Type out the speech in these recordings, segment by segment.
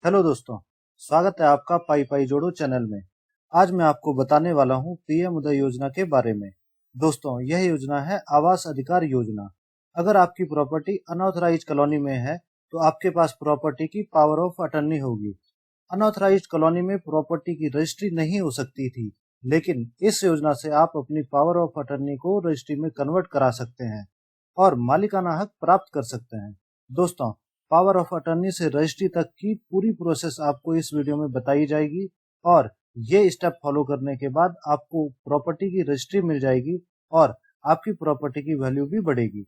Hello दोस्तों, स्वागत है आपका पाई पाई जोड़ो चैनल में। आज मैं आपको बताने वाला हूँ पीएम उदय योजना के बारे में। दोस्तों, यह योजना है आवास अधिकार योजना। अगर आपकी प्रॉपर्टी अनऑथराइज कॉलोनी में है तो आपके पास प्रॉपर्टी की पावर ऑफ अटर्नी होगी। अनऑथराइज कॉलोनी में प्रॉपर्टी की रजिस्ट्री नहीं हो सकती थी, लेकिन इस योजना से आप अपनी पावर ऑफ अटर्नी को रजिस्ट्री में कन्वर्ट करा सकते हैं और मालिकाना हक प्राप्त कर सकते हैं। दोस्तों, पावर ऑफ अटर्नी से रजिस्ट्री तक की पूरी प्रोसेस आपको इस वीडियो में बताई जाएगी और ये स्टेप फॉलो करने के बाद आपको प्रॉपर्टी की रजिस्ट्री मिल जाएगी और आपकी प्रॉपर्टी की वैल्यू भी बढ़ेगी।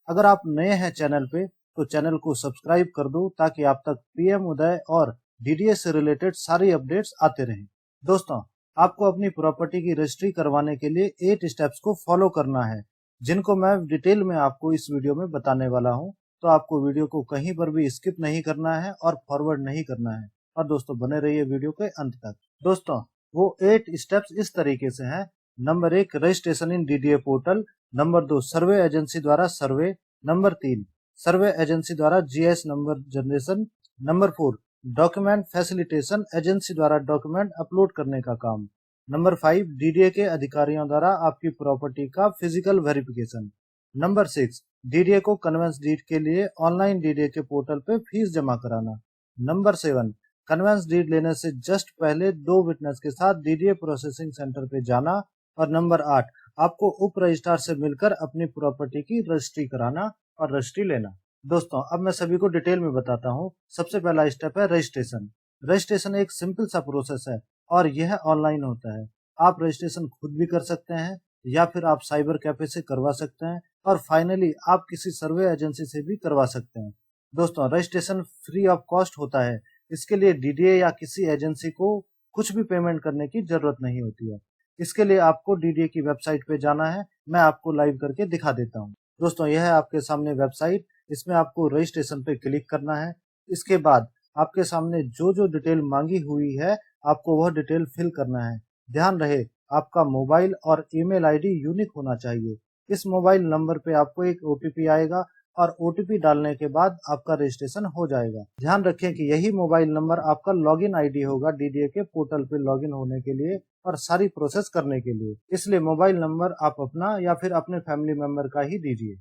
अगर आप नए हैं चैनल पे तो चैनल को सब्सक्राइब कर दो ताकि आप तक पीएम उदय और डीडीएस से रिलेटेड सारी अपडेट्स आते रहें। दोस्तों, आपको अपनी प्रॉपर्टी की रजिस्ट्री करवाने के लिए 8 स्टेप्स को फॉलो करना है, जिनको मैं डिटेल में आपको इस वीडियो में बताने वाला हूं। तो आपको वीडियो को कहीं पर भी स्किप नहीं करना है और फॉरवर्ड नहीं करना है। और दोस्तों, बने रहिए वीडियो के अंत तक। दोस्तों, वो 8 स्टेप्स इस तरीके से हैं। Number 1, registration in DDA portal. Number 2, survey agency द्वारा सर्वे। नंबर 3, सर्वे एजेंसी द्वारा GS number generation. Number 4, document facilitation, agency द्वारा डॉक्यूमेंट अपलोड करने का काम। नंबर 5, डीडीए के अधिकारियों द्वारा आपकी प्रॉपर्टी का फिजिकल वेरिफिकेशन। नंबर 6, डीडीए को कन्वेंस डीड के लिए ऑनलाइन डीडीए के पोर्टल पे फीस जमा कराना। नंबर 7, कन्वेंस डीड लेने से जस्ट पहले 2 विटनेस के साथ डीडीए प्रोसेसिंग सेंटर पे जाना। और नंबर 8, आपको उप रजिस्ट्रार से मिलकर अपनी प्रॉपर्टी की रजिस्ट्री कराना और रजिस्ट्री लेना। दोस्तों, अब मैं सभी को डिटेल में बताता हूँ। सबसे पहला स्टेप है रजिस्ट्रेशन। रजिस्ट्रेशन एक सिंपल सा प्रोसेस है और यह ऑनलाइन होता है। आप रजिस्ट्रेशन खुद भी कर सकते हैं या फिर आप साइबर कैफे से करवा सकते हैं और फाइनली आप किसी सर्वे एजेंसी से भी करवा सकते हैं। दोस्तों, रजिस्ट्रेशन फ्री ऑफ कॉस्ट होता है। इसके लिए डीडीए या किसी एजेंसी को कुछ भी पेमेंट करने की जरूरत नहीं होती है। इसके लिए आपको डीडीए की वेबसाइट पे जाना है। मैं आपको लाइव करके दिखा देता हूँ। दोस्तों, यह है आपके सामने वेबसाइट। इसमें आपको रजिस्ट्रेशन पे क्लिक करना है। इसके बाद आपके सामने जो जो डिटेल मांगी हुई है, आपको वह डिटेल फिल करना है। ध्यान रहे, आपका मोबाइल और ईमेल आईडी यूनिक होना चाहिए। इस मोबाइल नंबर पे आपको एक ओटीपी आएगा और ओटीपी डालने के बाद आपका रजिस्ट्रेशन हो जाएगा। ध्यान रखें कि यही मोबाइल नंबर आपका लॉगिन आईडी होगा डीडीए के पोर्टल पे लॉगिन होने के लिए और सारी प्रोसेस करने के लिए। इसलिए मोबाइल नंबर आप अपना या फिर अपने फैमिली मेंबर का ही दीजिए।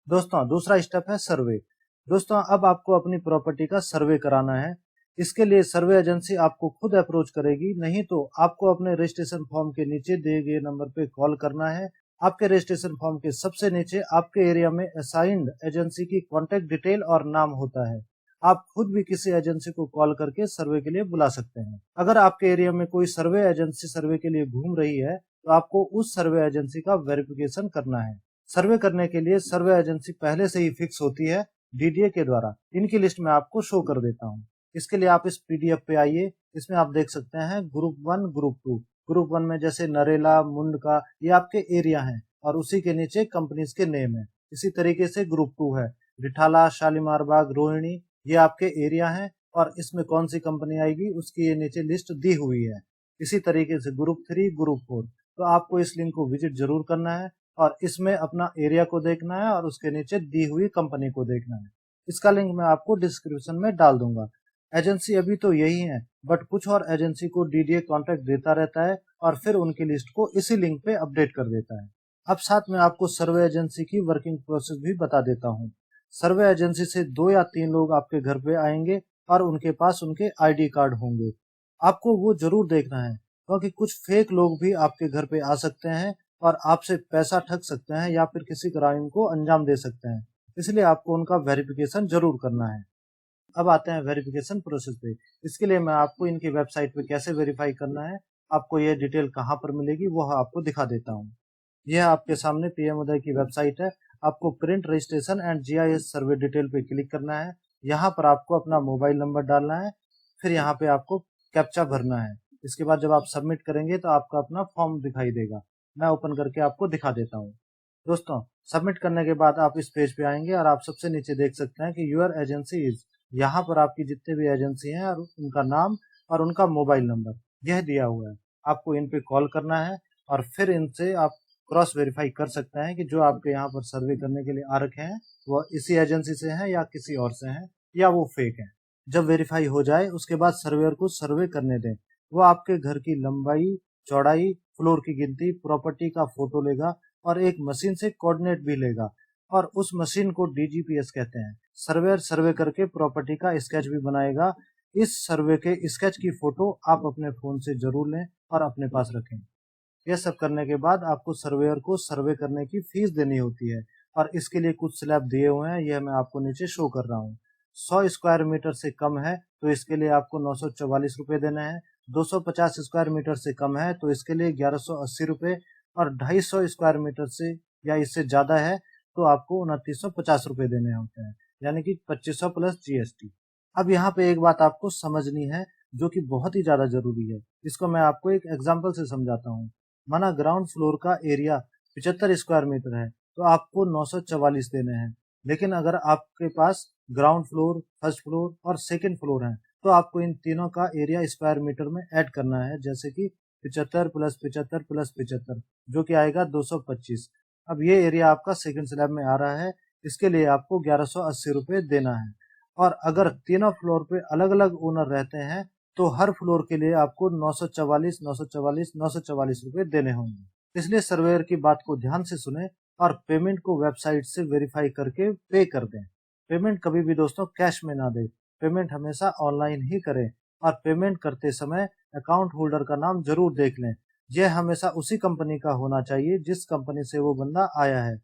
दोस्तों, दूसरा स्टेप है सर्वे। दोस्तों, अब आपको अपनी प्रॉपर्टी का सर्वे कराना है। इसके लिए सर्वे एजेंसी आपको खुद अप्रोच करेगी, नहीं तो आपको अपने रजिस्ट्रेशन फॉर्म के नीचे दिए गए नंबर पे कॉल करना है। आपके रजिस्ट्रेशन फॉर्म के सबसे नीचे आपके एरिया में असाइंड एजेंसी की कॉन्टेक्ट डिटेल और नाम होता है। आप खुद भी किसी एजेंसी को कॉल करके सर्वे के लिए बुला सकते हैं। अगर आपके एरिया में कोई सर्वे एजेंसी सर्वे के लिए घूम रही है तो आपको उस सर्वे एजेंसी का वेरिफिकेशन करना है। सर्वे करने के लिए सर्वे एजेंसी पहले से ही फिक्स होती है डीडीए के द्वारा। इनकी लिस्ट में आपको शो कर देता हूँ। इसके लिए आप इस पीडीएफ पे आइए। इसमें आप देख सकते हैं ग्रुप 1, ग्रुप 2। ग्रुप 1 में जैसे नरेला, मुंडका, ये आपके एरिया हैं और उसी के नीचे कंपनीज के नेम है। इसी तरीके से ग्रुप 2 है रिठाला, शालीमार बाग, रोहिणी, ये आपके एरिया हैं और इसमें कौन सी कंपनी आएगी उसकी ये नीचे लिस्ट दी हुई है। इसी तरीके से ग्रुप 3, ग्रुप 4। तो आपको इस लिंक को विजिट जरूर करना है और इसमें अपना एरिया को देखना है और उसके नीचे दी हुई कंपनी को देखना है। इसका लिंक मैं आपको डिस्क्रिप्शन में डाल दूंगा। एजेंसी अभी तो यही है, बट कुछ और एजेंसी को डीडीए कॉन्ट्रैक्ट देता रहता है और फिर उनकी लिस्ट को इसी लिंक पे अपडेट कर देता है। अब साथ में आपको सर्वे एजेंसी की वर्किंग प्रोसेस भी बता देता हूँ। सर्वे एजेंसी से 2 या 3 लोग आपके घर पे आएंगे और उनके पास उनके आईडी कार्ड होंगे। आपको वो जरूर देखना है, क्योंकि कुछ फेक लोग भी आपके घर पे आ सकते हैं और आपसे पैसा ठग सकते हैं या फिर किसी क्राइम को अंजाम दे सकते हैं। इसलिए आपको उनका वेरिफिकेशन जरूर करना है। अब आते हैं वेरिफिकेशन प्रोसेस पे। इसके लिए मैं आपको इनकी वेबसाइट पे कैसे वेरीफाई करना है, आपको ये डिटेल कहाँ पर मिलेगी वो आपको दिखा देता हूँ। यह आपके सामने पीएम उदय की वेबसाइट है। आपको print registration and GIS survey detail पे क्लिक करना है। यहाँ पर आपको अपना मोबाइल नंबर डालना है, फिर यहाँ पे आपको कैप्चा भरना है। इसके बाद जब आप सबमिट करेंगे तो आपका अपना फॉर्म दिखाई देगा। मैं ओपन करके आपको दिखा देता हूँ। दोस्तों, सबमिट करने के बाद आप इस पेज पे आएंगे और आप सबसे नीचे देख सकते हैं कि यूर एजेंसी इज। यहाँ पर आपकी जितने भी एजेंसी हैं और उनका नाम और उनका मोबाइल नंबर यह दिया हुआ है। आपको इन पे कॉल करना है और फिर इनसे आप क्रॉस वेरीफाई कर सकते हैं कि जो आपके यहाँ पर सर्वे करने के लिए आ रखे हैं वो इसी एजेंसी से हैं या किसी और से हैं या वो फेक हैं। जब वेरीफाई हो जाए उसके बाद सर्वेयर को सर्वे करने दें। वो आपके घर की लंबाई, चौड़ाई, फ्लोर की गिनती, प्रॉपर्टी का फोटो लेगा और एक मशीन से कोऑर्डिनेट भी लेगा और उस मशीन को डीजीपीएस कहते हैं। सर्वेयर सर्वे करके प्रॉपर्टी का स्केच भी बनाएगा। इस सर्वे के स्केच की फोटो आप अपने फोन से जरूर लें और अपने पास रखें। यह सब करने के बाद आपको सर्वेयर को सर्वे करने की फीस देनी होती है और इसके लिए कुछ स्लैब दिए हुए हैं, यह मैं आपको नीचे शो कर रहा हूँ। 100 स्क्वायर मीटर से कम है तो इसके लिए आपको 944 रुपये देने हैं। 250 स्क्वायर मीटर से कम है तो इसके लिए 1180 रुपये और 250 स्क्वायर मीटर से या इससे ज्यादा है तो आपको 2950 रुपये देने होते हैं, यानी कि 2500 प्लस जीएसटी। अब यहाँ पे एक बात आपको समझनी है जो कि बहुत ही ज्यादा जरूरी है। इसको मैं आपको एक एग्जाम्पल से समझाता हूँ। माना ग्राउंड फ्लोर का एरिया 75 स्क्वायर मीटर है तो आपको 944 देने हैं। लेकिन अगर आपके पास ग्राउंड फ्लोर, फर्स्ट फ्लोर और सेकंड फ्लोर है तो आपको इन तीनों का एरिया स्क्वायर मीटर में ऐड करना है, जैसे कि 75 प्लस 75 प्लस 75 जो कि आएगा 225। अब ये एरिया आपका सेकंड स्लैब में आ रहा है, इसके लिए आपको 1180 रुपये देना है। और अगर तीनों फ्लोर पे अलग अलग ओनर रहते हैं तो हर फ्लोर के लिए आपको 944, 944, 944 रुपये देने होंगे। इसलिए सर्वेयर की बात को ध्यान से सुने और पेमेंट को वेबसाइट से वेरीफाई करके पे कर दें। पेमेंट कभी भी दोस्तों कैश में ना दें, पेमेंट हमेशा ऑनलाइन ही करें और पेमेंट करते समय अकाउंट होल्डर का नाम जरूर देख लें। यह हमेशा उसी कंपनी का होना चाहिए जिस कंपनी से वो बंदा आया है।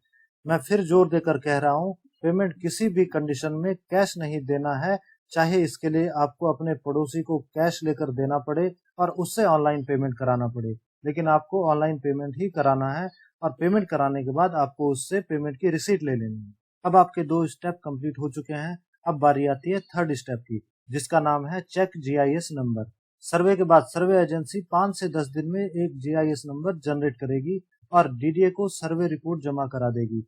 मैं फिर जोर देकर कह रहा हूँ, पेमेंट किसी भी कंडीशन में कैश नहीं देना है, चाहे इसके लिए आपको अपने पड़ोसी को कैश लेकर देना पड़े और उससे ऑनलाइन पेमेंट कराना पड़े, लेकिन आपको ऑनलाइन पेमेंट ही कराना है और पेमेंट कराने के बाद आपको उससे पेमेंट की रिसीट ले लेनी है। अब आपके 2 स्टेप कंप्लीट हो चुके हैं। अब बारी आती है थर्ड स्टेप की, जिसका नाम है चेक जीआईएस नंबर। सर्वे के बाद सर्वे एजेंसी 5 से 10 दिन में एक जीआईएस नंबर जनरेट करेगी और डीडीए को सर्वे रिपोर्ट जमा करा देगी।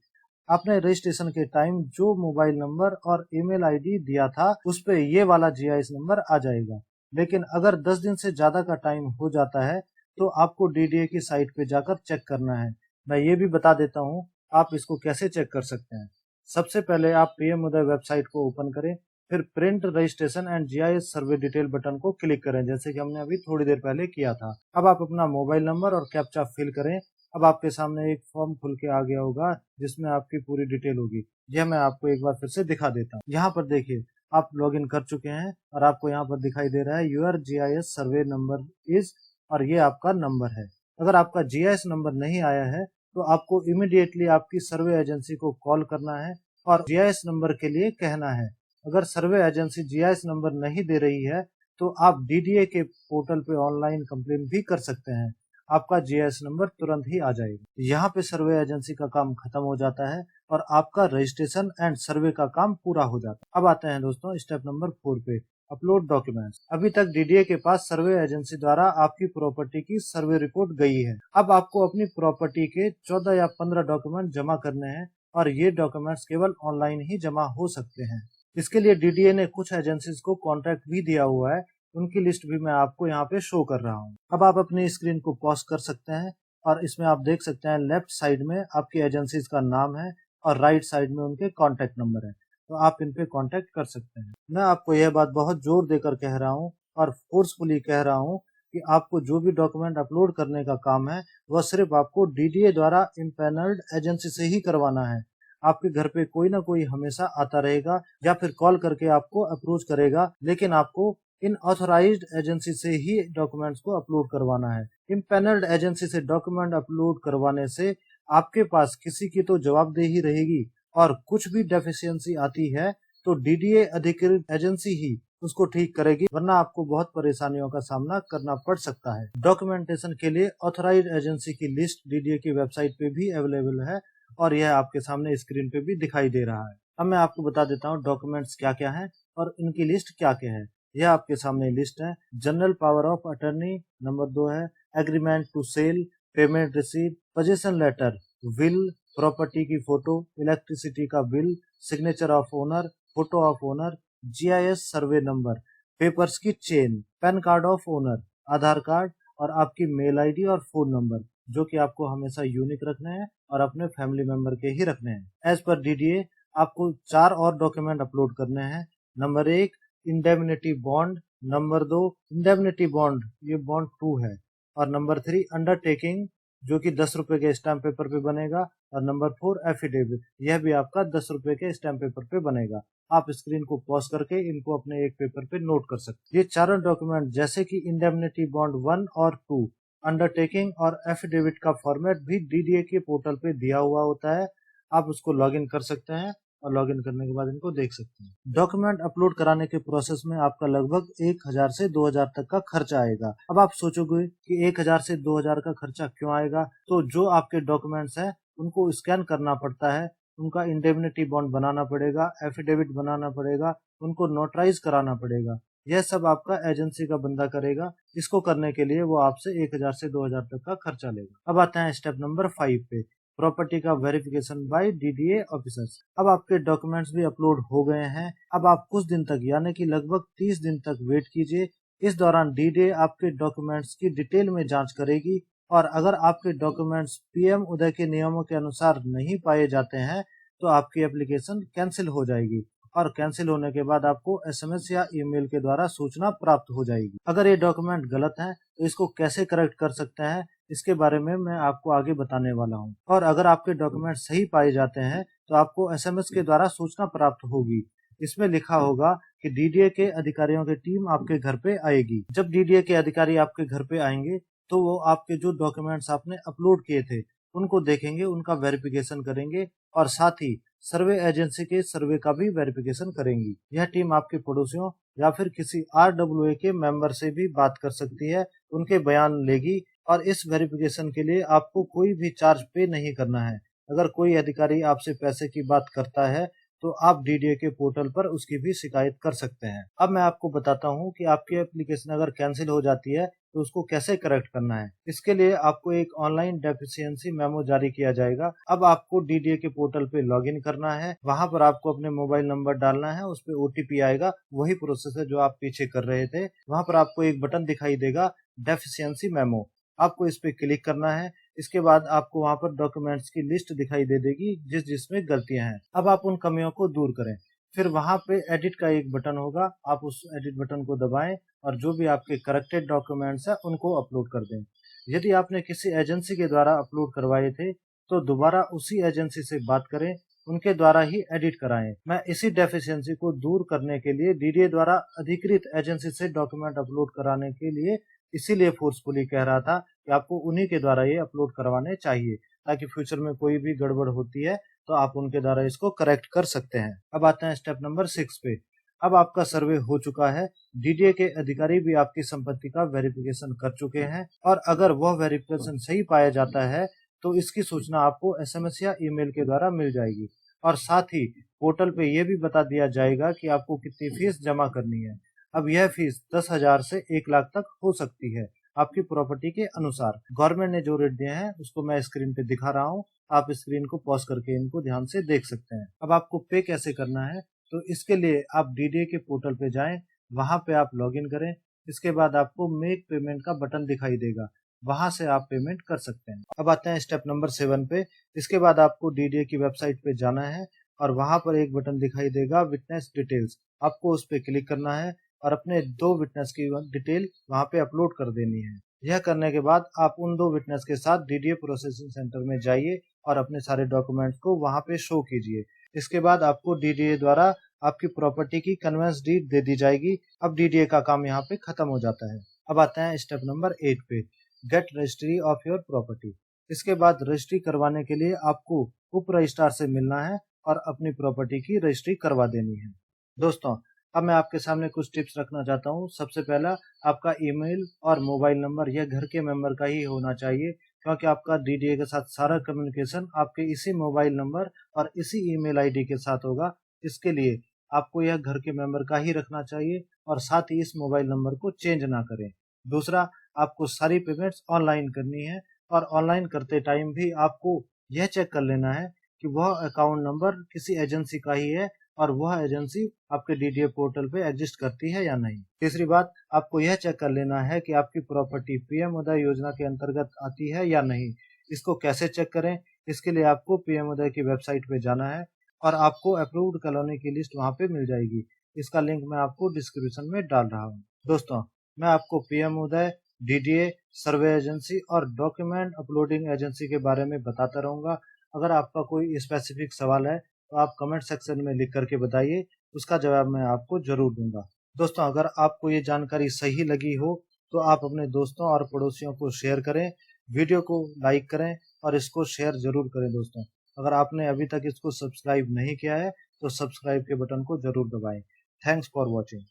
आपने रजिस्ट्रेशन के टाइम जो मोबाइल नंबर और ईमेल आईडी दिया था उस पे ये वाला जीआईएस नंबर आ जाएगा। लेकिन अगर 10 दिन से ज्यादा का टाइम हो जाता है तो आपको डीडीए की साइट पे जाकर चेक करना है। मैं ये भी बता देता हूँ आप इसको कैसे चेक कर सकते हैं। सबसे पहले आप पीएम उदय वेबसाइट को ओपन करें, फिर print registration and GIS survey detail button को क्लिक करें, जैसे कि हमने अभी थोड़ी देर पहले किया था। अब आप अपना मोबाइल नंबर और कैप्चा फिल करें। अब आपके सामने एक फॉर्म खुल के आ गया होगा जिसमें आपकी पूरी डिटेल होगी। यह मैं आपको एक बार फिर से दिखा देता हूँ। यहाँ पर देखिए आप लॉगिन कर चुके हैं और आपको यहाँ पर दिखाई दे रहा है your GIS survey number is, और ये आपका नंबर है। अगर आपका जीआईएस नंबर नहीं आया है तो आपको इमीडिएटली आपकी सर्वे एजेंसी को कॉल करना है और जीआईएस नंबर के लिए कहना है। अगर सर्वे एजेंसी जीआईएस नंबर नहीं दे रही है तो आप डीडीए के पोर्टल पे ऑनलाइन कंप्लेन भी कर सकते हैं, आपका जीआईएस नंबर तुरंत ही आ जाएगा। यहाँ पे सर्वे एजेंसी का काम खत्म हो जाता है और आपका रजिस्ट्रेशन एंड सर्वे का काम पूरा हो जाता है। अब आते हैं दोस्तों स्टेप नंबर 4 पे, अपलोड डॉक्यूमेंट्स। अभी तक डीडीए के पास सर्वे एजेंसी द्वारा आपकी प्रॉपर्टी की सर्वे रिपोर्ट गई है। अब आपको अपनी प्रॉपर्टी के 14 या 15 डॉक्यूमेंट जमा करने हैं और ये डॉक्यूमेंट्स केवल ऑनलाइन ही जमा हो सकते हैं। इसके लिए डीडीए ने कुछ एजेंसीज को कॉन्ट्रैक्ट भी दिया हुआ है, उनकी लिस्ट भी मैं आपको यहाँ पे शो कर रहा हूँ। अब आप अपनी स्क्रीन को पॉज कर सकते हैं और इसमें आप देख सकते हैं लेफ्ट साइड में आपकी एजेंसीज का नाम है और राइट साइड में उनके कॉन्टैक्ट नंबर है, तो आप इन पे कॉन्टैक्ट कर सकते हैं। मैं आपको यह बात बहुत जोर देकर कह रहा हूँ और फोर्सफुली कह रहा हूँ कि आपको जो भी डॉक्यूमेंट अपलोड करने का काम है वह सिर्फ आपको डीडीए द्वारा इम्पैनल्ड एजेंसी से ही करवाना है। आपके घर पे कोई ना कोई हमेशा आता रहेगा या फिर कॉल करके आपको अप्रोच करेगा, लेकिन आपको इन ऑथोराइज्ड एजेंसी से ही डॉक्यूमेंट्स को अपलोड करवाना है। इम्पैनल्ड एजेंसी से डॉक्यूमेंट अपलोड करवाने से आपके पास किसी की तो जवाबदेही रहेगी और कुछ भी डेफिशिएंसी आती है तो डीडीए अधिकृत एजेंसी ही उसको ठीक करेगी, वरना आपको बहुत परेशानियों का सामना करना पड़ सकता है। डॉक्यूमेंटेशन के लिए ऑथराइज्ड एजेंसी की लिस्ट डीडीए की वेबसाइट पे भी अवेलेबल है और यह आपके सामने स्क्रीन पे भी दिखाई दे रहा है। अब मैं आपको बता देता हूँ डॉक्यूमेंट्स क्या क्या है और इनकी लिस्ट क्या क्या है। यह आपके सामने लिस्ट है। General power of attorney, number 2 है agreement to sell, payment receipt, position letter, will, property की फोटो, इलेक्ट्रिसिटी का bill, signature of owner, photo of owner, GIS survey number, papers की chain, PAN card of owner, Aadhaar card और आपकी mail ID और phone number, जो कि आपको हमेशा यूनिक रखने हैं और अपने फैमिली मेंबर के ही रखने हैं। एज पर डीडीए आपको 4 और डॉक्यूमेंट अपलोड करने हैं। Number 1, indemnity bond, number 2 indemnity bond, ये बॉन्ड 2 है, और नंबर 3 अंडरटेकिंग जो कि 10 रुपए के स्टैम्प पेपर पे बनेगा, और नंबर 4 एफिडेविट, यह भी आपका 10 रुपए के स्टैम्प पेपर पे बनेगा। आप स्क्रीन को पॉज करके इनको अपने एक पेपर पे नोट कर सकते हैं। ये चारों डॉक्यूमेंट जैसे कि इंडेमनिटी बॉन्ड 1 और 2, अंडरटेकिंग और एफिडेविट का फॉर्मेट भी डीडीए के पोर्टल पे दिया हुआ होता है। आप उसको लॉगिन कर सकते हैं और लॉगिन करने के बाद इनको देख सकते हैं। डॉक्यूमेंट अपलोड कराने के प्रोसेस में आपका लगभग 1000 से 2000 तक का खर्चा आएगा। अब आप सोचोगे कि 1000 से 2000 का खर्चा क्यों आएगा? तो जो आपके डॉक्यूमेंट्स हैं उनको स्कैन करना पड़ता है, उनका इंडेमनिटी बॉन्ड बनाना पड़ेगा, एफिडेविट बनाना पड़ेगा, उनको नोटराइज कराना पड़ेगा। यह सब आपका एजेंसी का बंदा करेगा। इसको करने के लिए वो आपसे 1000 से 2000 तक का खर्चा लेगा। अब आते हैं स्टेप नंबर 5 पे, प्रॉपर्टी का वेरिफिकेशन बाय डीडीए ऑफिसर्स। अब आपके डॉक्यूमेंट्स भी अपलोड हो गए हैं। अब आप कुछ दिन तक यानी कि लगभग 30 दिन तक वेट कीजिए। इस दौरान डीडीए आपके डॉक्यूमेंट्स की डिटेल में जांच करेगी, और अगर आपके डॉक्यूमेंट्स पीएम उदय के नियमों के अनुसार नहीं पाए जाते हैं तो आपकी एप्लीकेशन कैंसिल हो जाएगी, और कैंसिल होने के बाद आपको एसएमएस या ईमेल के द्वारा सूचना प्राप्त हो जाएगी। अगर ये डॉक्यूमेंट गलत हैं तो इसको कैसे करेक्ट कर सकते हैं, इसके बारे में मैं आपको आगे बताने वाला हूँ। और अगर आपके डॉक्यूमेंट सही पाए जाते हैं तो आपको एसएमएस के द्वारा सूचना प्राप्त होगी। इसमें लिखा होगा कि डीडीए के अधिकारियों की टीम आपके घर पे आएगी। जब डीडीए के अधिकारी आपके घर पे आएंगे तो वो आपके जो डॉक्यूमेंट्स आपने अपलोड किए थे उनको देखेंगे, उनका वेरिफिकेशन करेंगे, और साथ ही सर्वे एजेंसी के सर्वे का भी वेरिफिकेशन करेंगी। यह टीम आपके पड़ोसियों या फिर किसी आरडब्ल्यूए के मेंबर से भी बात कर सकती है, उनके बयान लेगी, और इस वेरिफिकेशन के लिए आपको कोई भी चार्ज पे नहीं करना है। अगर कोई अधिकारी आपसे पैसे की बात करता है तो आप डीडीए के पोर्टल पर उसकी भी शिकायत कर सकते हैं। अब मैं आपको बताता हूँ कि आपकी एप्लीकेशन अगर कैंसिल हो जाती है तो उसको कैसे करेक्ट करना है। इसके लिए आपको एक ऑनलाइन डेफिशिएंसी मेमो जारी किया जाएगा। अब आपको डीडीए के पोर्टल पे लॉगिन करना है, वहां पर आपको अपने मोबाइल नंबर डालना है, उस पर ओटीपी आएगा, वही प्रोसेस है जो आप पीछे कर रहे थे। वहां पर आपको एक बटन दिखाई देगा डेफिशिएंसी मेमो, आपको इस पे क्लिक करना है। इसके बाद आपको वहां पर डॉक्यूमेंट्स की लिस्ट दिखाई दे देगी जिसमें गलतियां हैं। अब आप उन कमियों को दूर करें। फिर वहां पे एडिट का एक बटन होगा, आप उस एडिट बटन को दबाएं और जो भी आपके करेक्टेड डॉक्यूमेंट्स हैं उनको अपलोड कर दें। यदि आपने किसी एजेंसी के द्वारा अपलोड करवाए थे तो दोबारा उसी एजेंसी से बात करें, उनके द्वारा ही एडिट कराएं। मैं इसी डेफिशिएंसी को दूर करने के लिए डीडीए द्वारा अधिकृत एजेंसी से डॉक्यूमेंट अपलोड कराने के लिए इसीलिए फोर्सफुली कह रहा था कि आपको उन्हीं के द्वारा ये अपलोड करवाने चाहिए, ताकि फ्यूचर में कोई भी गड़बड़ होती है तो आप उनके द्वारा इसको करेक्ट कर सकते हैं। अब आते हैं स्टेप नंबर 6 पे। अब आपका सर्वे हो चुका है, डीडीए के अधिकारी भी आपकी संपत्ति का वेरिफिकेशन कर चुके हैं, और अगर वह वेरिफिकेशन सही पाया जाता है तो इसकी सूचना आपको एसएमएस या ईमेल के द्वारा मिल जाएगी, और साथ ही पोर्टल पे यह भी बता दिया जाएगा कि आपको कितनी फीस जमा करनी है। अब यह फीस 10,000 से 1 लाख तक हो सकती है, आपकी प्रॉपर्टी के अनुसार। गवर्नमेंट ने जो रेट दिए हैं उसको मैं स्क्रीन पे दिखा रहा हूँ, आप स्क्रीन को पॉज करके इनको ध्यान से देख सकते हैं। अब आपको पे कैसे करना है, तो इसके लिए आप डीडीए के पोर्टल पे जाएं, वहां पे आप लॉगिन करें। इसके बाद आपको मेक पेमेंट का बटन दिखाई देगा, वहां से आप पेमेंट कर सकते हैं। अब आते हैं स्टेप नंबर 7 पे। इसके बाद आपको डीडीए की वेबसाइट पे जाना है, और वहां पर एक बटन दिखाई देगा विटनेस डिटेल्स, आपको उस पर क्लिक करना है और अपने 2 विटनेस की डिटेल वहां पे अपलोड कर देनी है। यह करने के बाद आप उन 2 विटनेस के साथ डीडीए प्रोसेसिंग सेंटर में जाइए और अपने सारे डॉक्यूमेंट्स को वहां पे शो कीजिए। इसके बाद आपको डीडीए द्वारा आपकी प्रॉपर्टी की कन्वेंस डीड दे दी जाएगी। अब डीडीए का काम यहाँ पे खत्म हो जाता है। अब आते हैं स्टेप नंबर 8 पे, get registry of your property. इसके बाद रजिस्ट्री करवाने के लिए आपको उप रजिस्ट्रार से मिलना है और अपनी प्रॉपर्टी की रजिस्ट्री करवा देनी है। दोस्तों, अब मैं आपके सामने कुछ टिप्स रखना चाहता हूँ। सबसे पहला, आपका ईमेल और मोबाइल नंबर यह घर के मेंबर का ही होना चाहिए, क्योंकि आपका डीडीए के साथ सारा कम्युनिकेशन आपके इसी मोबाइल नंबर और इसी ईमेल आईडी के साथ होगा। इसके लिए आपको यह घर के मेंबर का ही रखना चाहिए, और साथ ही इस मोबाइल नंबर को चेंज ना करें। दूसरा, आपको सारी पेमेंट्स ऑनलाइन करनी है, और ऑनलाइन करते टाइम भी आपको यह चेक कर लेना है कि वह अकाउंट नंबर किसी एजेंसी का ही है और वह एजेंसी आपके डीडीए पोर्टल पे एग्जिस्ट करती है या नहीं। तीसरी बात, आपको यह चेक कर लेना है कि आपकी प्रॉपर्टी पीएम उदय योजना के अंतर्गत आती है या नहीं। इसको कैसे चेक करें, इसके लिए आपको पीएम उदय की वेबसाइट पे जाना है और आपको अप्रूव्ड कॉलोनी की लिस्ट वहां पे मिल जाएगी। इसका लिंक मैं आपको डिस्क्रिप्शन में डाल रहा हूँ। दोस्तों, मैं आपको पीएम उदय, डीडीए, सर्वे एजेंसी और डॉक्यूमेंट अपलोडिंग एजेंसी के बारे में बताता रहूँगा। अगर आपका कोई स्पेसिफिक सवाल है तो आप कमेंट सेक्शन में लिख करके बताइए, उसका जवाब मैं आपको जरूर दूंगा। दोस्तों, अगर आपको ये जानकारी सही लगी हो तो आप अपने दोस्तों और पड़ोसियों को शेयर करें, वीडियो को लाइक करें और इसको शेयर जरूर करें। दोस्तों, अगर आपने अभी तक इसको सब्सक्राइब नहीं किया है तो सब्सक्राइब के बटन को जरूर दबाएं। Thanks for watching.